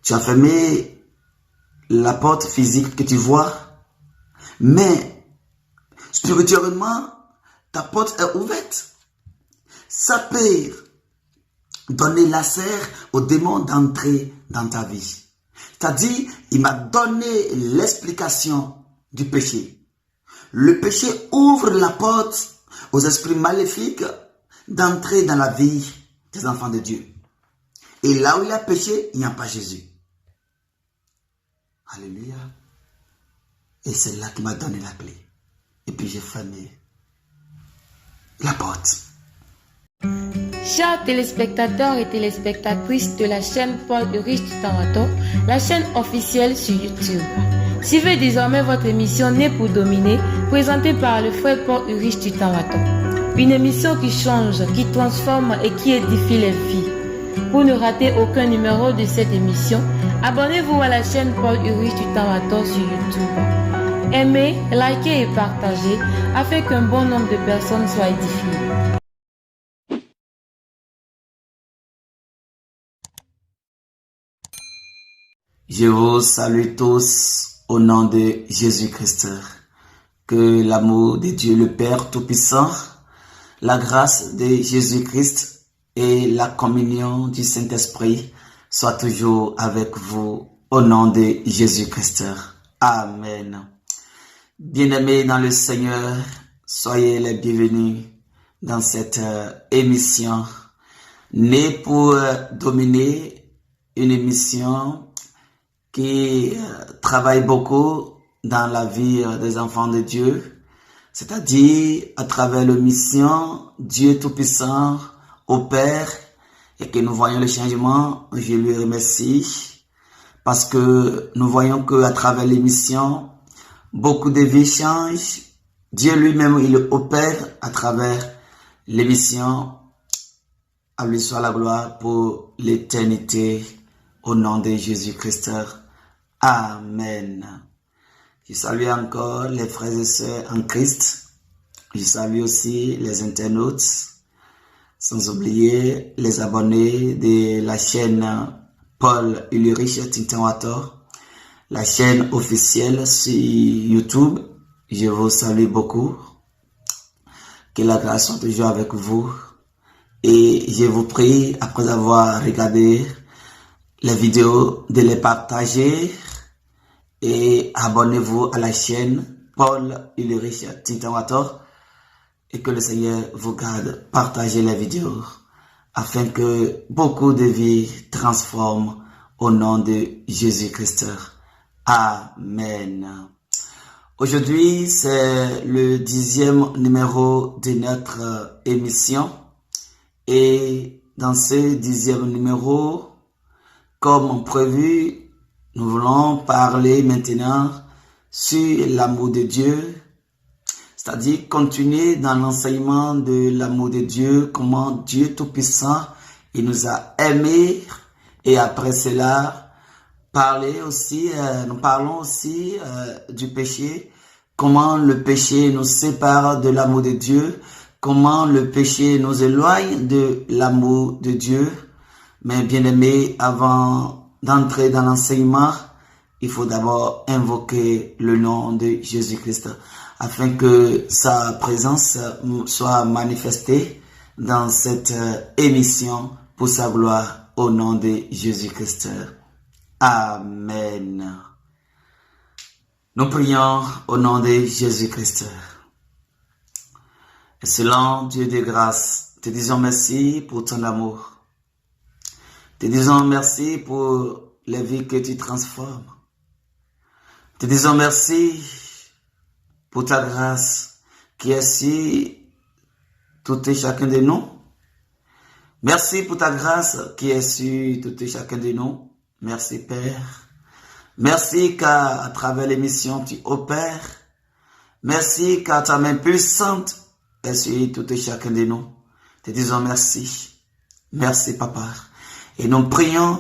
Tu as fermé la porte physique que tu vois, mais spirituellement, ta porte est ouverte. Ça peut donner l'accès au démon d'entrer dans ta vie. C'est-à-dire, il m'a donné l'explication du péché. Le péché ouvre la porte aux esprits maléfiques d'entrer dans la vie des enfants de Dieu. Et là où il y a péché, il n'y a pas Jésus. Alléluia. Et c'est là qu'il m'a donné la clé. Et puis j'ai fermé la porte. Chers téléspectateurs et téléspectatrices de la chaîne Paul Ulrich Tutawato, la chaîne officielle sur YouTube. Suivez désormais votre émission Né pour dominer, présentée par le frère Paul Ulrich Tutawato. Une émission qui change, qui transforme et qui édifie les vies. Pour ne rater aucun numéro de cette émission, abonnez-vous à la chaîne Paul Ulrich Tutawato sur YouTube. Aimez, likez et partagez afin qu'un bon nombre de personnes soient édifiées. Je vous salue tous au nom de Jésus-Christ. Que l'amour de Dieu le Père Tout-Puissant, la grâce de Jésus-Christ et la communion du Saint-Esprit soient toujours avec vous au nom de Jésus-Christ. Amen. Bien-aimés dans le Seigneur, soyez les bienvenus dans cette émission Né pour dominer, une émission qui travaille beaucoup dans la vie des enfants de Dieu, c'est-à-dire à travers la mission Dieu Tout-Puissant opère et que nous voyons le changement. Je lui remercie parce que nous voyons que à travers l'émission, beaucoup de vies changent. Dieu lui-même, il opère à travers l'émission. À lui soit la gloire pour l'éternité au nom de Jésus-Christ. Amen. Je salue encore les frères et sœurs en Christ. Je salue aussi les internautes, sans oublier les abonnés de la chaîne Paul Ulrich Tutawato, la chaîne officielle sur YouTube. Je vous salue beaucoup. Que la grâce soit toujours avec vous. Et je vous prie, après avoir regardé les vidéos, de les partager et abonnez-vous à la chaîne Paul Ulrich Tutawato et que le Seigneur vous garde. Partagez les vidéos afin que beaucoup de vies transforment au nom de Jésus-Christ. Amen. Aujourd'hui, c'est le 10e numéro de notre émission et dans ce 10e numéro, comme prévu, nous voulons parler maintenant sur l'amour de Dieu, c'est-à-dire continuer dans l'enseignement de l'amour de Dieu, comment Dieu Tout-Puissant, il nous a aimés, et après cela, nous parlons aussi du péché, comment le péché nous sépare de l'amour de Dieu, comment le péché nous éloigne de l'amour de Dieu. Mais bien aimé, avant d'entrer dans l'enseignement, il faut d'abord invoquer le nom de Jésus-Christ afin que sa présence soit manifestée dans cette émission pour sa gloire au nom de Jésus-Christ. Amen. Nous prions au nom de Jésus-Christ. Excellent Dieu de grâce, te disons merci pour ton amour. Te disons merci pour les vies que tu transformes. Te disons merci pour ta grâce qui est sur tout et chacun de nous. Merci pour ta grâce qui est sur tout et chacun de nous. Merci Père. Merci qu'à travers l'émission tu opères. Merci qu'à ta main puissante est sur tout et chacun de nous. Te disons merci. Merci Papa. Et nous prions,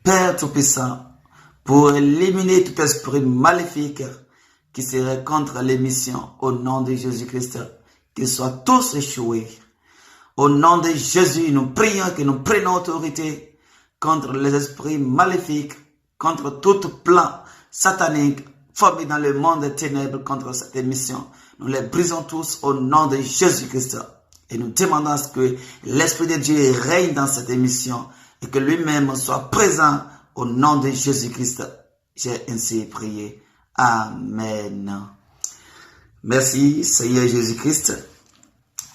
Père Tout-Puissant, pour éliminer tout esprit maléfique qui serait contre l'émission au nom de Jésus-Christ, qu'ils soient tous échoués. Au nom de Jésus, nous prions que nous prenons autorité contre les esprits maléfiques contre tout plan satanique formé dans le monde des ténèbres contre cette émission. Nous les brisons tous au nom de Jésus-Christ. Et nous demandons à ce que l'Esprit de Dieu règne dans cette émission et que lui-même soit présent au nom de Jésus-Christ. J'ai ainsi prié. Amen. Merci Seigneur Jésus-Christ.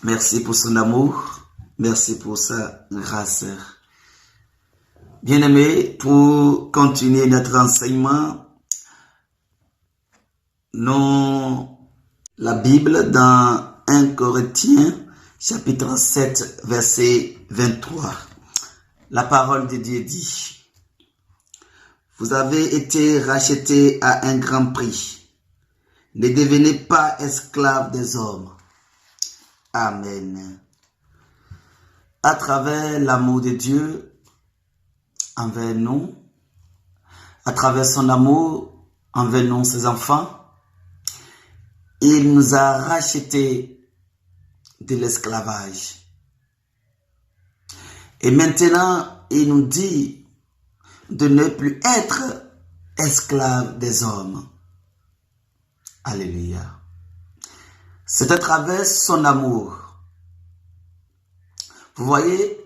Merci pour son amour. Merci pour sa grâce. Bien-aimés, pour continuer notre enseignement, nous, la Bible dans 1 Corinthiens, chapitre 7, verset 23. La parole de Dieu dit: vous avez été rachetés à un grand prix. Ne devenez pas esclaves des hommes. Amen. À travers l'amour de Dieu envers nous, à travers son amour envers nous, ses enfants, il nous a rachetés de l'esclavage. Et maintenant, il nous dit de ne plus être esclaves des hommes. Alléluia. C'est à travers son amour. Vous voyez,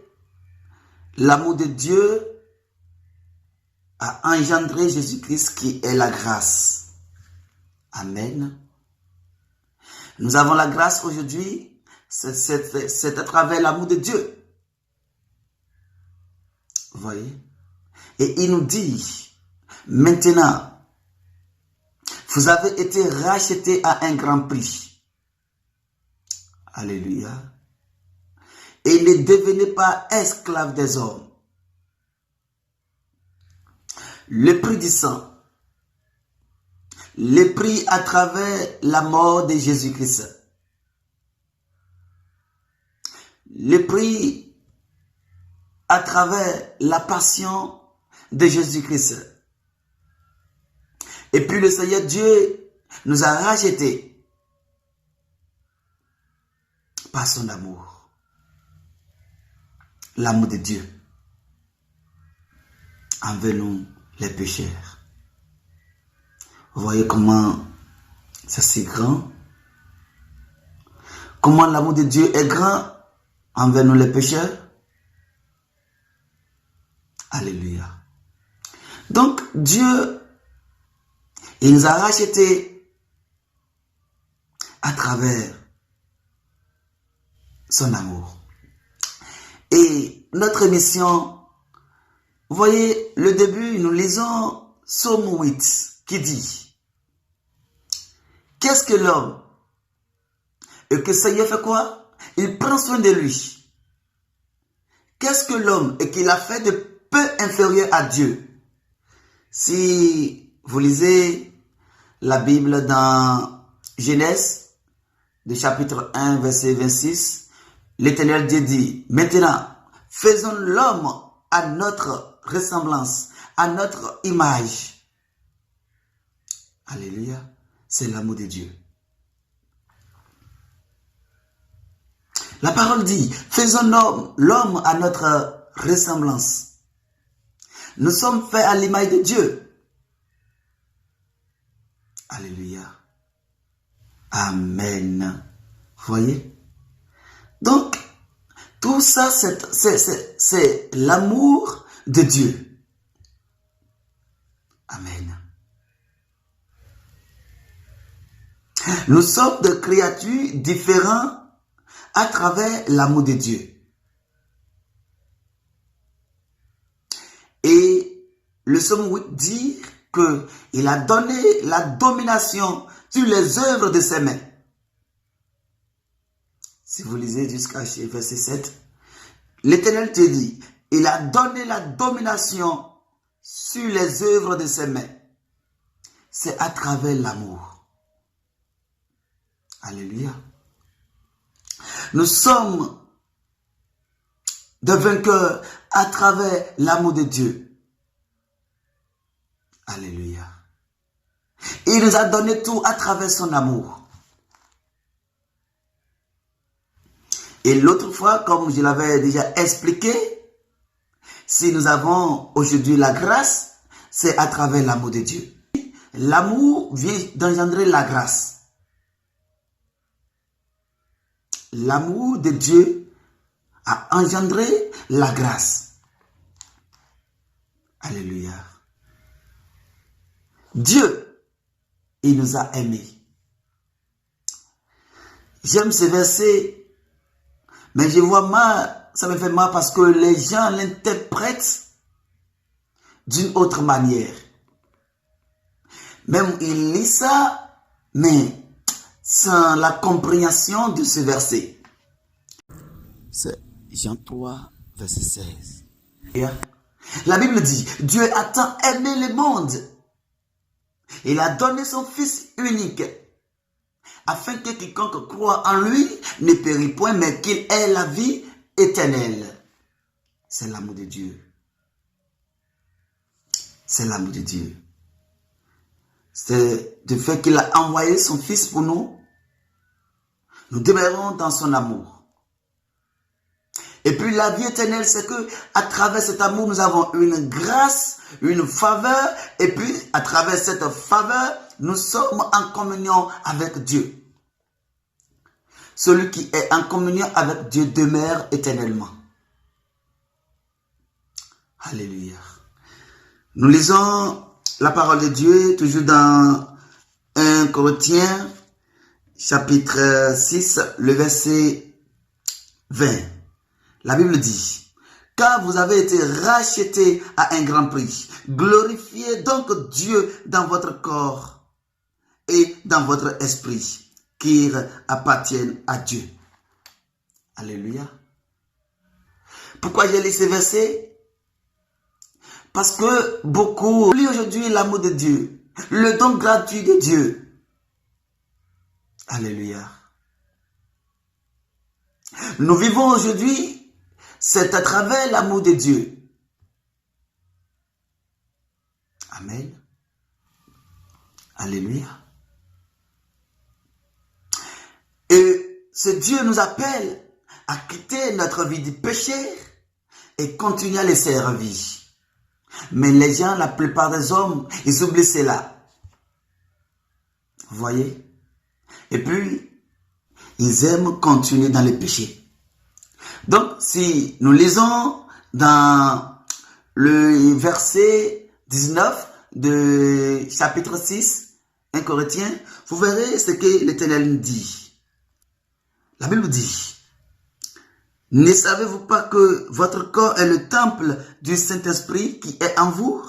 l'amour de Dieu a engendré Jésus-Christ qui est la grâce. Amen. Nous avons la grâce aujourd'hui, c'est à travers l'amour de Dieu. Vous voyez? Et il nous dit, maintenant, vous avez été rachetés à un grand prix. Alléluia. Et ne devenez pas esclaves des hommes. Le prix du sang, le prix à travers la mort de Jésus-Christ, le prix à travers la passion de Jésus-Christ. Et puis le Seigneur Dieu nous a rachetés par son amour. L'amour de Dieu envers nous, les pécheurs. Vous voyez comment c'est si grand? Comment l'amour de Dieu est grand envers nous, les pécheurs? Alléluia. Donc, Dieu, il nous a rachetés à travers son amour. Et notre mission, vous voyez, le début, nous lisons Psaume 8 qui dit: qu'est-ce que l'homme? Et que le Seigneur fait quoi? Il prend soin de lui. Qu'est-ce que l'homme et qu'il a fait de peu inférieur à Dieu? Si vous lisez la Bible dans Genèse, du chapitre 1, verset 26, l'Éternel Dieu dit: maintenant, faisons l'homme à notre ressemblance, à notre image. Alléluia, c'est l'amour de Dieu. La parole dit: faisons l'homme à notre ressemblance. Nous sommes faits à l'image de Dieu. Alléluia. Amen. Vous voyez? Donc, tout ça, c'est l'amour de Dieu. Amen. Nous sommes des créatures différentes à travers l'amour de Dieu. Et le Psaume 8 dit qu'il a donné la domination sur les œuvres de ses mains. Si vous lisez jusqu'à verset 7, l'Éternel te dit, il a donné la domination sur les œuvres de ses mains. C'est à travers l'amour. Alléluia. Nous sommes des vainqueurs à travers l'amour de Dieu. Alléluia. Il nous a donné tout à travers son amour. Et l'autre fois, comme je l'avais déjà expliqué, si nous avons aujourd'hui la grâce, c'est à travers l'amour de Dieu. L'amour vient d'engendrer la grâce. L'amour de Dieu a engendré la grâce. Alléluia. Dieu, il nous a aimés. J'aime ce verset, mais je vois mal, ça me fait mal parce que les gens l'interprètent d'une autre manière. Même ils lisent ça, mais sans la compréhension de ce verset. C'est Jean 3, verset 16. La Bible dit, Dieu a tant aimé le monde. Il a donné son Fils unique, afin que quiconque croit en lui ne périsse point, mais qu'il ait la vie éternelle. C'est l'amour de Dieu. C'est l'amour de Dieu. C'est le fait qu'il a envoyé son Fils pour nous. Nous demeurons dans son amour. Et puis la vie éternelle, c'est que à travers cet amour, nous avons une grâce, une faveur. Et puis à travers cette faveur, nous sommes en communion avec Dieu. Celui qui est en communion avec Dieu demeure éternellement. Alléluia. Nous lisons la parole de Dieu toujours dans 1 Corinthiens chapitre 6, le verset 20. La Bible dit, « Car vous avez été rachetés à un grand prix. Glorifiez donc Dieu dans votre corps et dans votre esprit, qui appartiennent à Dieu. » Alléluia. Pourquoi j'ai lu ce verset? Parce que beaucoup oublient aujourd'hui l'amour de Dieu, le don gratuit de Dieu. Alléluia. Nous vivons aujourd'hui, c'est à travers l'amour de Dieu. Amen. Alléluia. Et ce Dieu nous appelle à quitter notre vie de péché et continuer à le servir. Mais les gens, la plupart des hommes, ils oublient cela. Vous voyez? Et puis, ils aiment continuer dans le péché. Donc, si nous lisons dans le verset 19 de chapitre 6, 1 Corinthiens, vous verrez ce que l'Éternel nous dit. La Bible dit, « Ne savez-vous pas que votre corps est le temple du Saint-Esprit qui est en vous,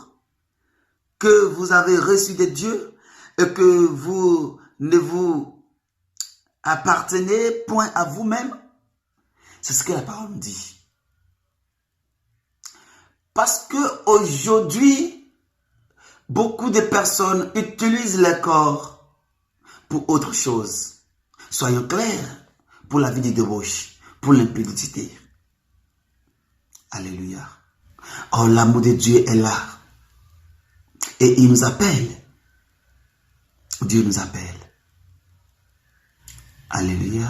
que vous avez reçu de Dieu et que vous ne vous appartenez point à vous-même? » C'est ce que la parole me dit. Parce que aujourd'hui, beaucoup de personnes utilisent le corps pour autre chose. Soyons clairs, pour la vie de débauche, pour l'impudicité. Alléluia. Oh, l'amour de Dieu est là. Et il nous appelle. Dieu nous appelle. Alléluia.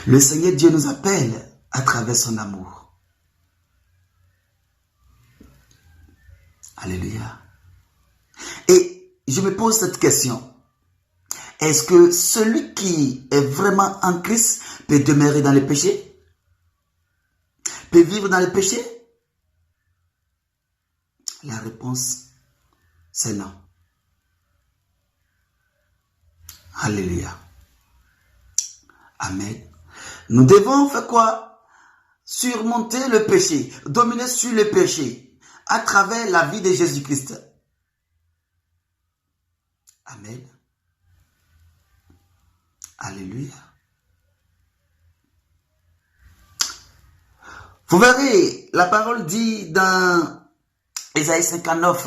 Le Seigneur Dieu nous appelle à travers son amour. Alléluia. Et je me pose cette question. Est-ce que celui qui est vraiment en Christ peut demeurer dans le péché? Peut vivre dans le péché? La réponse, c'est non. Alléluia. Amen. Nous devons faire quoi? Surmonter le péché, dominer sur le péché à travers la vie de Jésus-Christ. Amen. Alléluia. Vous verrez, la parole dit dans Ésaïe 59,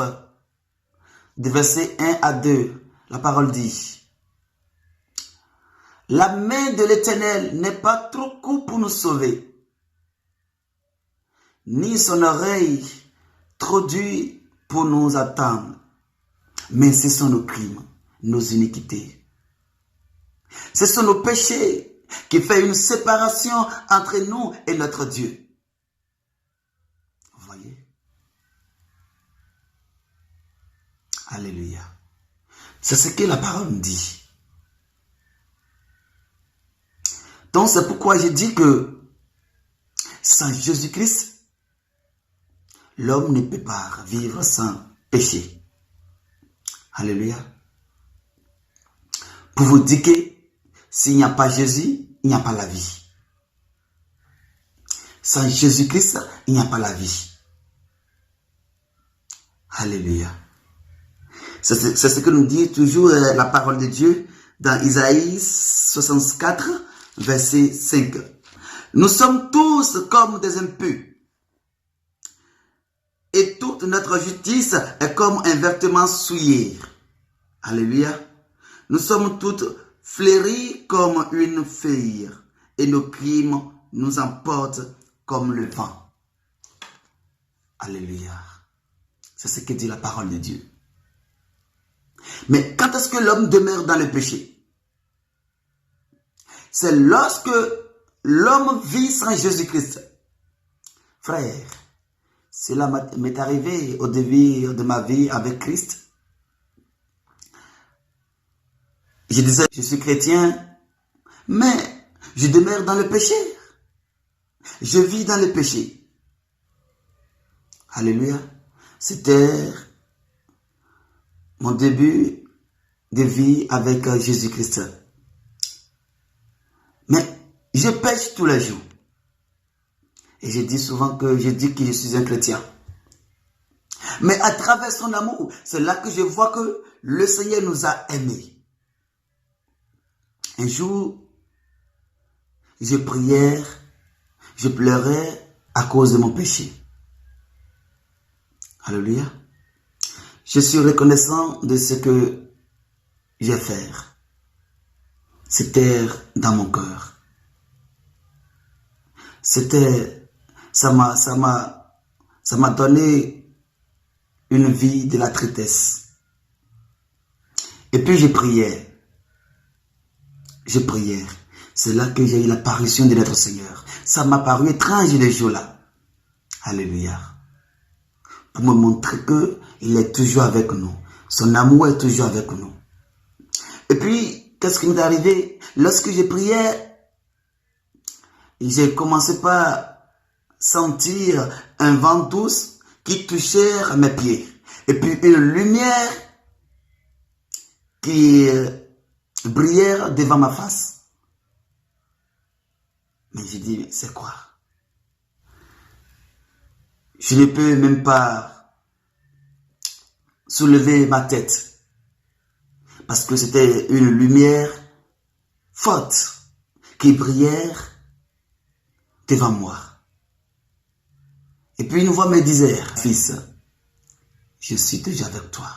de versets 1 à 2, la parole dit, « La main de l'Éternel n'est pas trop courte pour nous sauver, ni son oreille trop dure pour nous attendre, mais ce sont nos crimes, nos iniquités. Ce sont nos péchés qui font une séparation entre nous et notre Dieu. » Vous voyez? Alléluia. C'est ce que la parole dit. Donc c'est pourquoi je dis que sans Jésus-Christ, l'homme ne peut pas vivre sans péché. Alléluia. Pour vous dire que s'il n'y a pas Jésus, il n'y a pas la vie. Sans Jésus-Christ, il n'y a pas la vie. Alléluia. C'est ce que nous dit toujours la parole de Dieu dans Isaïe 64, verset 5. Nous sommes tous comme des impurs. Et toute notre justice est comme un vêtement souillé. Alléluia. Nous sommes toutes fleuries comme une feuille. Et nos crimes nous emportent comme le vent. Alléluia. C'est ce que dit la parole de Dieu. Mais quand est-ce que l'homme demeure dans le péché? C'est lorsque l'homme vit sans Jésus-Christ. Frère, cela m'est arrivé au début de ma vie avec Christ. Je disais, je suis chrétien, mais je demeure dans le péché. Je vis dans le péché. Alléluia. C'était mon début de vie avec Jésus-Christ. Mais je pêche tous les jours. Et je dis souvent que je dis que je suis un chrétien. Mais à travers son amour, c'est là que je vois que le Seigneur nous a aimés. Un jour, je priais, je pleurais à cause de mon péché. Alléluia. Je suis reconnaissant de ce que j'ai fait. C'était dans mon cœur. Ça m'a donné une vie de la tristesse. Et puis je priais. C'est là que j'ai eu l'apparition de notre Seigneur. Ça m'a paru étrange le jour-là. Alléluia. Pour me montrer qu'il est toujours avec nous. Son amour est toujours avec nous. Et puis, qu'est-ce qui m'est arrivé? Lorsque je priais, j'ai commencé par sentir un vent douce qui touchait mes pieds. Et puis une lumière qui brillait devant ma face. Mais j'ai dit, c'est quoi? Je ne peux même pas soulever ma tête. Parce que c'était une lumière forte qui brillait devant moi. Et puis une voix me disait, fils, je suis toujours avec toi.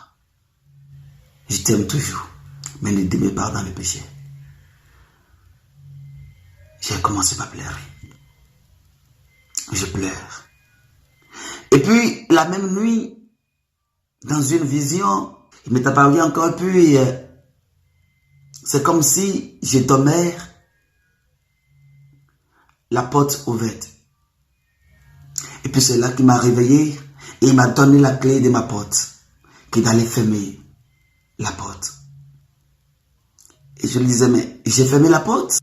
Je t'aime toujours, mais ne demeure pas dans le péché. J'ai commencé par pleurer. Je pleure. Et puis, la même nuit, dans une vision, il m'est apparu encore, puis c'est comme si je dormais, la porte ouverte. Et puis c'est là qu'il m'a réveillé et il m'a donné la clé de ma porte, qu'il allait fermer la porte. Et je lui disais, mais j'ai fermé la porte.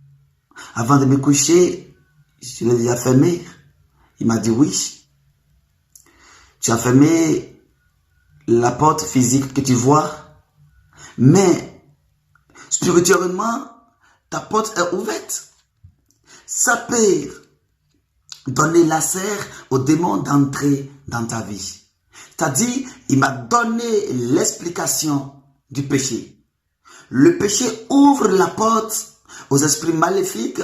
Avant de me coucher, je l'ai déjà fermé. Il m'a dit, oui. Tu as fermé la porte physique que tu vois, mais spirituellement, ta porte est ouverte. Ça peut donner l'accès aux démons d'entrer dans ta vie. C'est-à-dire, il m'a donné l'explication du péché. Le péché ouvre la porte aux esprits maléfiques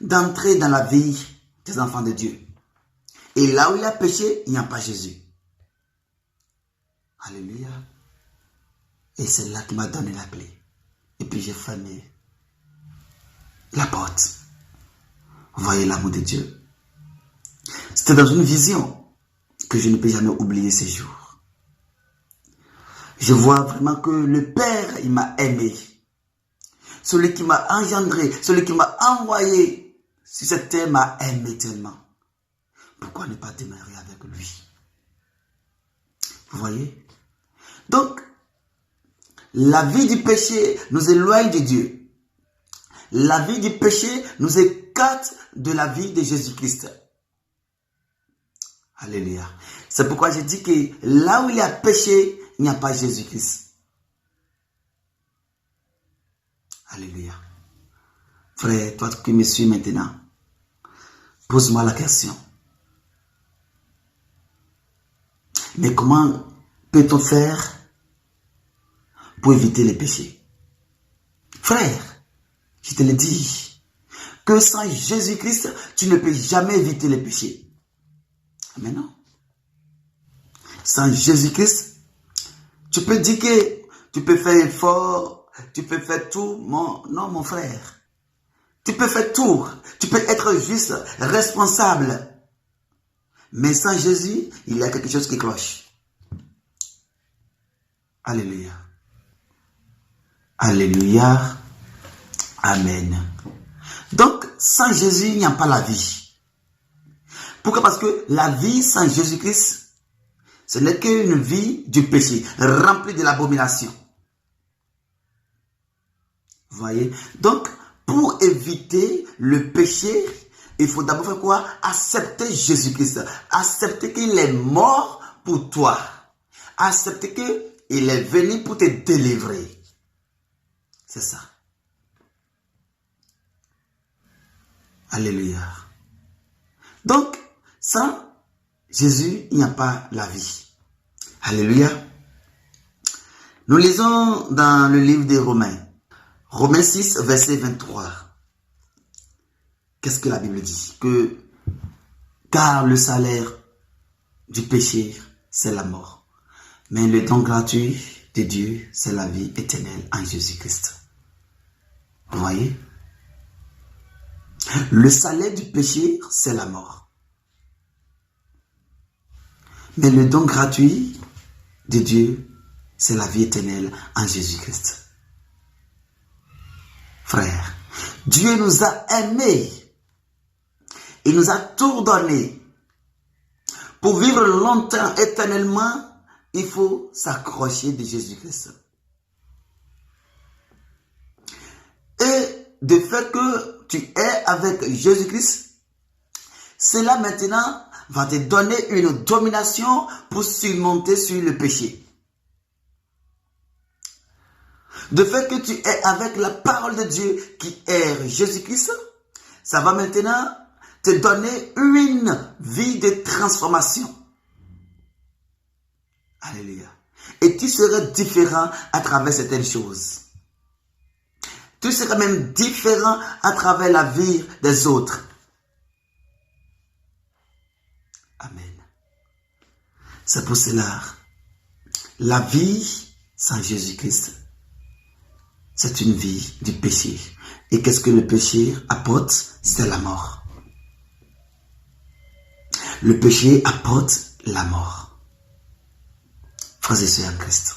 d'entrer dans la vie des enfants de Dieu. Et là où il y a péché, il n'y a pas Jésus. Alléluia. Et c'est là qu'il m'a donné la clé. Et puis j'ai fermé la porte. Vous voyez l'amour de Dieu. C'était dans une vision que je ne peux jamais oublier ces jours. Je vois vraiment que le Père, il m'a aimé. Celui qui m'a engendré, celui qui m'a envoyé sur cette terre m'a aimé tellement. Pourquoi ne pas demeurer avec lui? Vous voyez? Donc, la vie du péché nous éloigne de Dieu. La vie du péché nous écarte de la vie de Jésus-Christ. Alléluia. C'est pourquoi je dis que là où il y a péché, il n'y a pas Jésus-Christ. Alléluia. Frère, toi qui me suis maintenant, pose-moi la question. Mais comment peut-on faire pour éviter les péchés? Frère, je te le dis, que sans Jésus-Christ, tu ne peux jamais éviter les péchés. Mais non. Sans Jésus-Christ, tu peux dire que tu peux faire effort, tu peux faire tout. Non, mon frère. Tu peux faire tout. Tu peux être juste responsable. Mais sans Jésus, il y a quelque chose qui cloche. Alléluia. Alléluia. Amen. Donc, sans Jésus, il n'y a pas la vie. Pourquoi? Parce que la vie sans Jésus-Christ, ce n'est qu'une vie du péché, remplie de l'abomination. Vous voyez? Donc, pour éviter le péché, il faut d'abord faire quoi? Accepter Jésus-Christ. Accepter qu'il est mort pour toi. Accepter qu'il est venu pour te délivrer. C'est ça. Alléluia. Donc, sans Jésus, il n'y a pas la vie. Alléluia. Nous lisons dans le livre des Romains. Romains 6, verset 23. Qu'est-ce que la Bible dit? Car le salaire du péché, c'est la mort. Mais le don gratuit de Dieu, c'est la vie éternelle en Jésus-Christ. Vous voyez? Le salaire du péché, c'est la mort. Mais le don gratuit de Dieu, c'est la vie éternelle en Jésus-Christ. Frère, Dieu nous a aimés. Il nous a tout donné. Pour vivre longtemps, éternellement, il faut s'accrocher de Jésus-Christ. Et de fait que tu es avec Jésus-Christ, cela maintenant va te donner une domination pour surmonter sur le péché. De fait que tu es avec la parole de Dieu qui est Jésus-Christ, ça va maintenant te donner une vie de transformation. Alléluia. Et tu seras différent à travers certaines choses. Tu seras même différent à travers la vie des autres. Amen. C'est pour cela, la vie sans Jésus-Christ, c'est une vie du péché. Et qu'est-ce que le péché apporte? C'est la mort. Le péché apporte la mort. Frères et sœurs en Christ,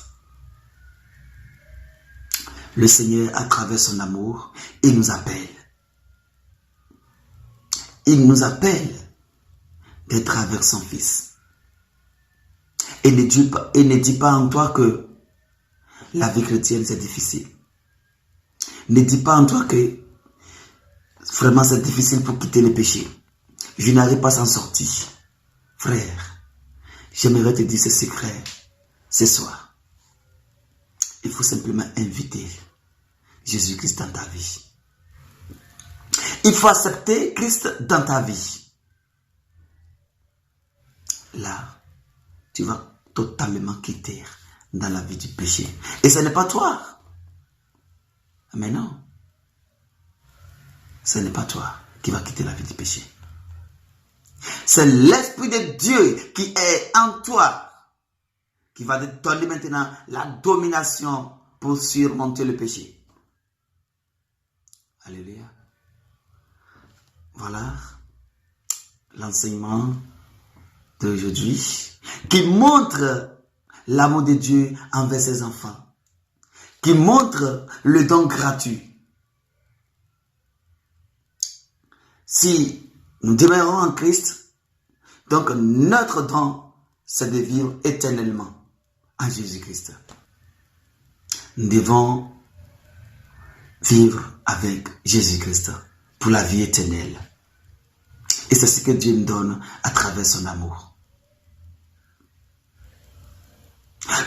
le Seigneur, à travers son amour, il nous appelle. Il nous appelle d'être avec son Fils. Et ne dit pas en toi que la vie chrétienne c'est difficile. Ne dis pas en toi que vraiment c'est difficile pour quitter le péché. Je n'arrive pas à s'en sortir. Frère, j'aimerais te dire ce secret ce soir. Il faut simplement inviter Jésus-Christ dans ta vie. Il faut accepter Christ dans ta vie. Là, tu vas totalement quitter dans la vie du péché. Et ce n'est pas toi. Mais non. Ce n'est pas toi qui va quitter la vie du péché. C'est l'Esprit de Dieu qui est en toi qui va te donner maintenant la domination pour surmonter le péché. Alléluia. Voilà l'enseignement d'aujourd'hui qui montre l'amour de Dieu envers ses enfants, qui montre le don gratuit. Si nous demeurons en Christ, donc notre don, c'est de vivre éternellement en Jésus-Christ. Nous devons vivre avec Jésus-Christ pour la vie éternelle. Et c'est ce que Dieu nous donne à travers son amour.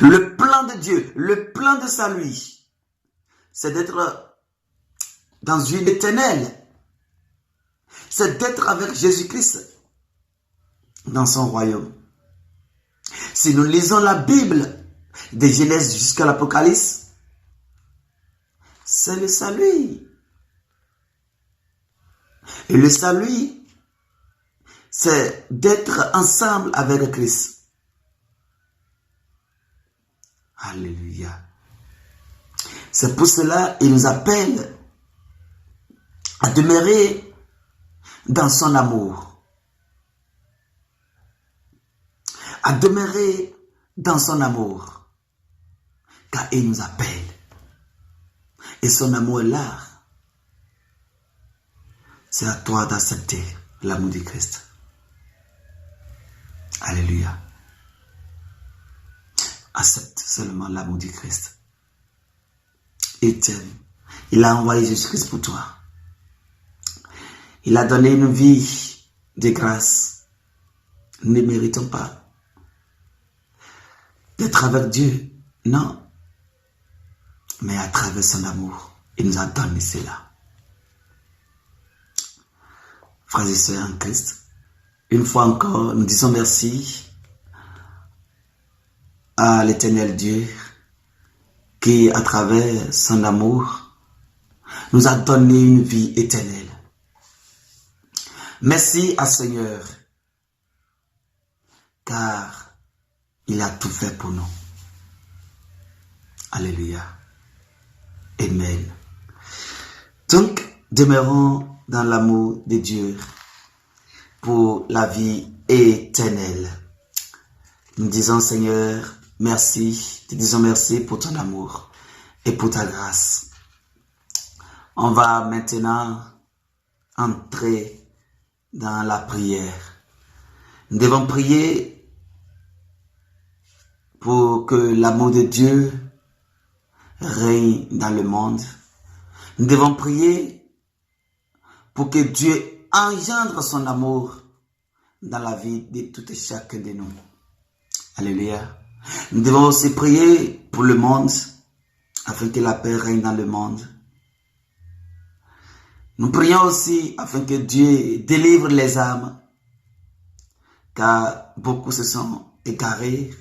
Le plan de Dieu, le plan de salut, c'est d'être dans une éternelle. C'est d'être avec Jésus-Christ dans son royaume. Si nous lisons la Bible, de Genèse jusqu'à l'Apocalypse, c'est le salut. Et le salut, c'est d'être ensemble avec Christ. Alléluia. C'est pour cela qu'il nous appelle à demeurer dans son amour. À demeurer dans son amour. Car il nous appelle. Et son amour est là. C'est à toi d'accepter l'amour du Christ. Alléluia. Accepte seulement l'amour du Christ. Il t'aime. Il a envoyé Jésus-Christ pour toi. Il a donné une vie de grâce. Nous ne méritons pas d'être avec Dieu. Non. Mais à travers son amour, il nous a donné cela. Frères et sœurs en Christ, une fois encore, nous disons merci à l'Éternel Dieu qui, à travers son amour, nous a donné une vie éternelle. Merci à Seigneur, car il a tout fait pour nous. Alléluia. Amen. Donc, demeurons dans l'amour de Dieu pour la vie éternelle. Nous disons, Seigneur, merci. Te disons merci pour ton amour et pour ta grâce. On va maintenant entrer dans la prière. Nous devons prier pour que l'amour de Dieu règne dans le monde. Nous devons prier pour que Dieu engendre son amour dans la vie de tout et chacun de nous. Alléluia. Nous devons aussi prier pour le monde, afin que la paix règne dans le monde. Nous prions aussi afin que Dieu délivre les âmes, car beaucoup se sont égarés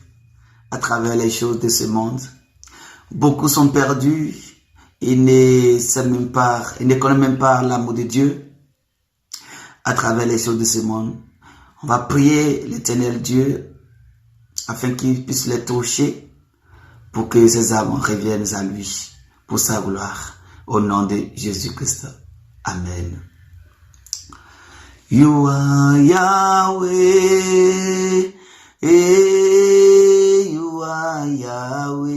à travers les choses de ce monde. Beaucoup sont perdus, ils ne connaissent même pas l'amour de Dieu à travers les choses de ce monde. On va prier l'Éternel Dieu afin qu'il puisse les toucher pour que ces âmes reviennent à lui pour sa gloire. Au nom de Jésus-Christ. Amen. You are Yahweh, you are Yahweh,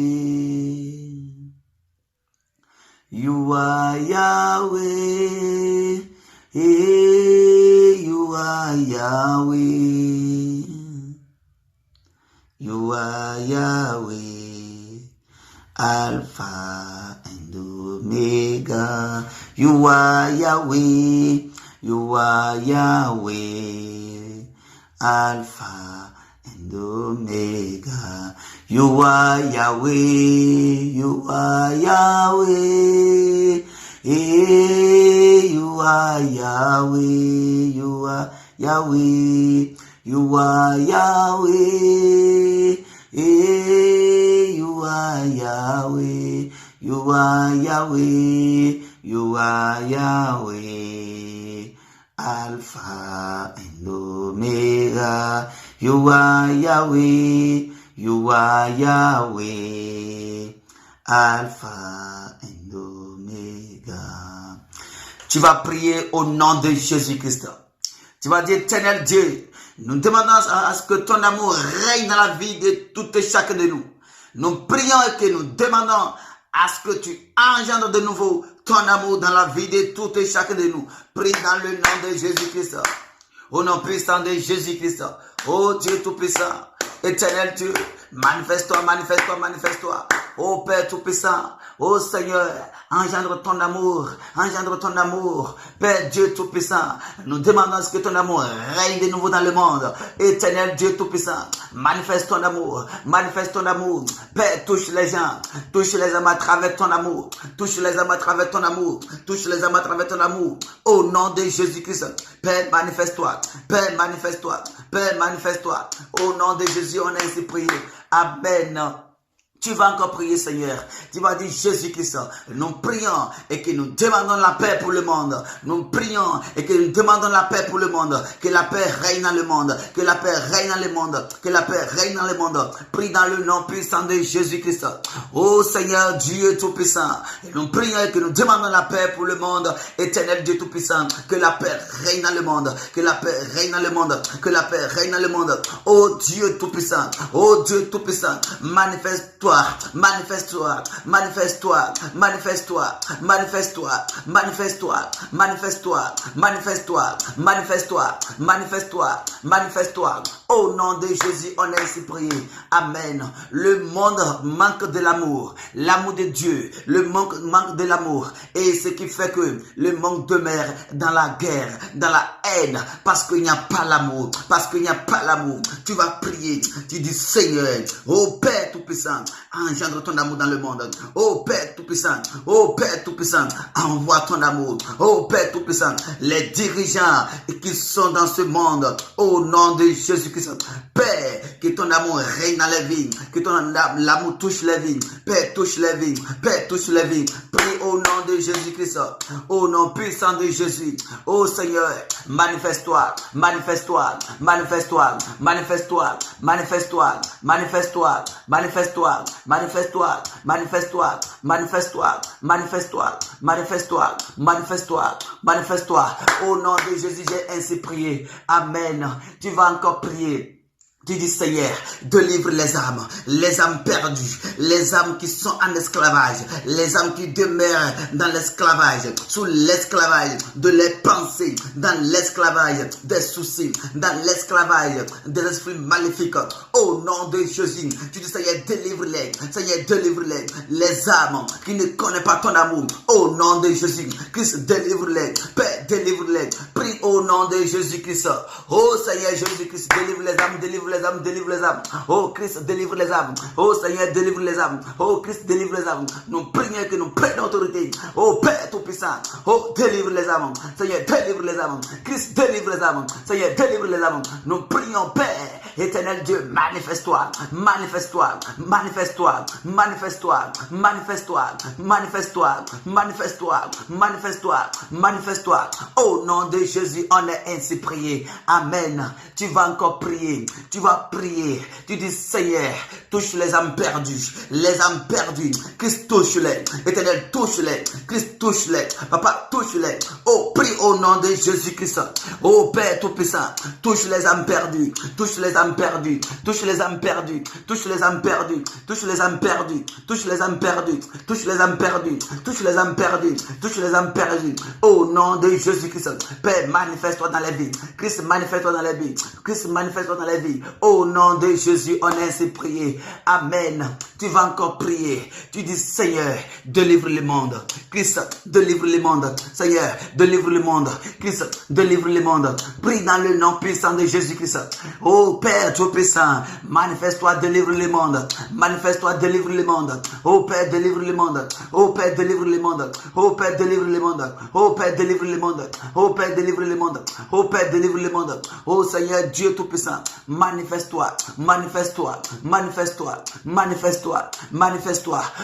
you are Yahweh, you are Yahweh, you are Yahweh, Alpha and Omega. You are Yahweh, you are Yahweh, Alpha and Omega. You are Yahweh, you are Yahweh, you are Yahweh, you are Yahweh, you are Yahweh, you are Yahweh, you are Yahweh. You are Yahweh, Alpha and Omega. You are Yahweh, you are Yahweh, Alpha and Omega. Tu vas prier au nom de Jésus-Christ. Tu vas dire, Éternel Dieu, nous demandons à ce que ton amour règne dans la vie de tout et chacun de nous. Nous prions et que nous demandons à ce que tu engendres de nouveau ton amour dans la vie de tout et chacun de nous. Prie dans le nom de Jésus-Christ. Au nom puissant de Jésus-Christ. Oh Dieu Tout-Puissant, Éternel Dieu, manifeste-toi, manifeste-toi, manifeste-toi. Oh Père Tout-Puissant, oh Seigneur, engendre ton amour, Père Dieu Tout-Puissant. Nous demandons à ce que ton amour règne de nouveau dans le monde. Éternel Dieu Tout-Puissant, manifeste ton amour, Père, touche les gens, touche les âmes à travers ton amour, au nom de Jésus-Christ. Père, manifeste-toi, au nom de Jésus, on a ainsi prié. Amen. Tu vas encore prier, Seigneur. Tu vas dire, Jésus-Christ, nous prions et que nous demandons la paix pour le monde. Nous prions et que nous demandons la paix pour le monde. Que la paix règne dans le monde. Que la paix règne dans le monde. Que la paix règne dans le monde. Prie dans le nom puissant de Jésus-Christ. Oh Seigneur, Dieu Tout-Puissant. Nous prions et que nous demandons la paix pour le monde. Éternel Dieu Tout-Puissant. Que la paix règne dans le monde. Que la paix règne dans le monde. Que la paix règne dans le monde. Oh Dieu Tout-Puissant. Oh Dieu Tout-Puissant. Manifeste-toi. Manifeste-toi, au nom de Jésus, on a ainsi prié. Amen. Le monde manque de l'amour de Dieu, le monde manque de l'amour, et ce qui fait que le monde demeure dans la guerre, dans la haine, parce qu'il n'y a pas l'amour, Tu vas prier, tu dis Seigneur, oh Père Tout-Puissant, engendre ton amour dans le monde. Oh Père Tout-Puissant, envoie ton amour. Oh Père Tout-Puissant, les dirigeants qui sont dans ce monde, au nom de Jésus-Christ. Père, que ton amour règne dans les vies, que ton amour touche les vies. Père, touche les vies. Prie au nom de Jésus-Christ, au nom puissant de Jésus. Oh Seigneur, manifeste-toi. Au nom de Jésus, j'ai ainsi prié. Amen. Tu vas encore prier. Tu dis Seigneur, délivre les âmes perdues, les âmes qui sont en esclavage, les âmes qui demeurent dans l'esclavage, sous l'esclavage de les pensées, dans l'esclavage des soucis, dans l'esclavage des esprits maléfiques. Au nom de Jésus, tu dis Seigneur, délivre-les, les âmes qui ne connaissent pas ton amour. Au nom de Jésus, Christ, délivre-les, Père, délivre-les. Prie au nom de Jésus-Christ. Oh Seigneur Jésus-Christ, délivre les âmes. Oh Christ, délivre les âmes. Oh Seigneur, délivre les âmes. Oh Christ, délivre les âmes. Nous prions que nous prenons autorité. Oh Père Tout-Puissant. Oh, délivre les âmes. Seigneur, délivre les âmes. Christ, délivre les âmes. Seigneur, délivre les âmes. Nous prions, Père. Éternel Dieu, manifeste-toi. Au nom de Jésus, on est ainsi prié. Amen. Tu vas encore prier. Tu dis Seigneur, touche les âmes perdues. Christ, touche-les. Éternel, touche-les. Christ, touche-les. Papa, touche-les. Oh, prie au nom de Jésus-Christ. Oh Père Tout-Puissant, touche les âmes perdues. Au nom de Jésus-Christ. Père, manifeste-toi dans les vies. Christ, manifeste-toi dans les vies. Au nom de Jésus, on est ainsi prié. Amen. Tu vas encore prier. Tu dis Seigneur, délivre le monde. Christ, délivre le monde. Seigneur, délivre le monde. Christ, délivre le monde. Prie dans le nom puissant de Jésus-Christ. Oh Père Tout-Puissant, manifeste-toi, délivre le monde. Oh Père, délivre le monde. Oh Père, délivre le monde. Oh Père, délivre le monde. Oh Père, délivre le monde. Oh Père, délivre le monde. Oh Père, délivre le monde. Oh Seigneur Dieu Tout-Puissant, manifeste-toi.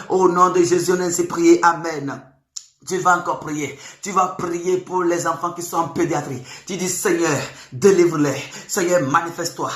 Au nom de Jésus, on est ainsi prié. Amen. Tu vas encore prier. Tu vas prier pour les enfants qui sont en pédiatrie. Tu dis Seigneur, délivre-les. Seigneur, manifeste-toi.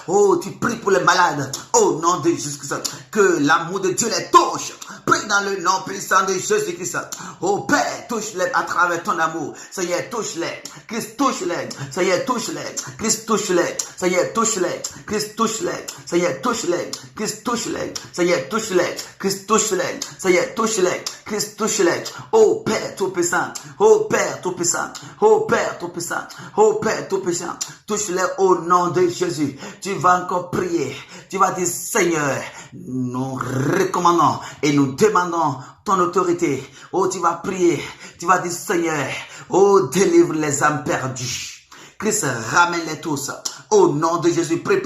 Oh, tu pries pour les malades. Au nom de Jésus-Christ. Que l'amour de Dieu les touche. prie dans le nom puissant de Jésus-Christ. Oh Père, touche-les à travers ton amour. Seigneur, touche-les. Christ, touche-les. Seigneur, touche-les. Christ, touche-les. Seigneur, touche-les. Christ, touche-les. Seigneur, touche-les. Christ, touche-les. Seigneur, touche-les. Christ, touche-les. Seigneur, touche-les. Christ, touche-les. Oh Père Tout-Puissant. Oh Père Tout-Puissant. Oh Père Tout-Puissant. Oh Père Tout-Puissant. Touche-les au nom de Jésus. Tu vas encore prier. Tu vas dire, Seigneur, nous recommandons et nous demandons ton autorité. Oh, tu vas prier. Tu vas dire, Seigneur, oh, délivre les âmes perdues. Christ, ramène-les tous. Au nom de Jésus, prie.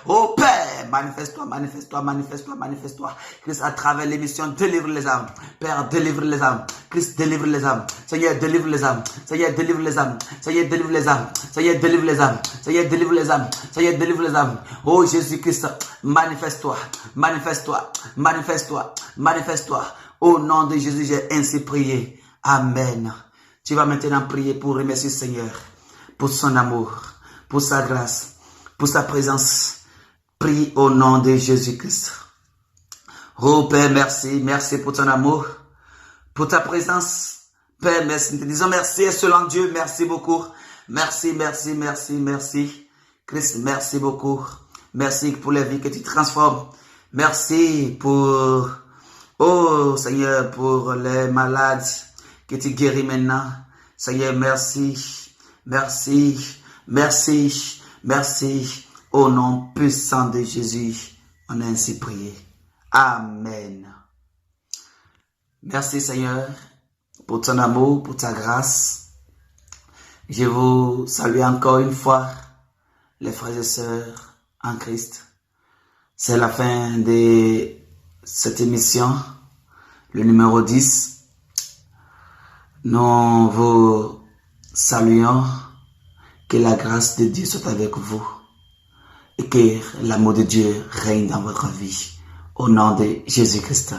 Oh Père, manifeste-toi. Christ, à travers l'émission, délivre les âmes. Père, délivre les âmes. Christ, délivre les âmes. Seigneur, délivre les âmes. Seigneur, délivre les âmes. Seigneur, délivre les âmes. Seigneur, délivre les âmes. Seigneur, délivre les âmes. Seigneur, délivre les âmes. Oh Jésus-Christ, manifeste-toi. Au nom de Jésus, j'ai ainsi prié. Amen. Tu vas maintenant prier pour remercier le Seigneur pour son amour, pour sa grâce, pour sa présence. Prie au nom de Jésus-Christ. Oh Père, merci pour ton amour, pour ta présence. Père, merci. Nous te disons merci, excellent Dieu, merci beaucoup. Merci. Christ, merci beaucoup. Merci pour la vie que tu transformes. Merci pour, oh Seigneur, pour les malades que tu guéris maintenant. Seigneur, merci. Au nom puissant de Jésus, on a ainsi prié. Amen. Merci Seigneur pour ton amour, pour ta grâce. Je vous salue encore une fois, les frères et sœurs en Christ. C'est la fin de cette émission, le numéro 10. Nous vous saluons, que la grâce de Dieu soit avec vous et que l'amour de Dieu règne dans votre vie. Au nom de Jésus-Christ.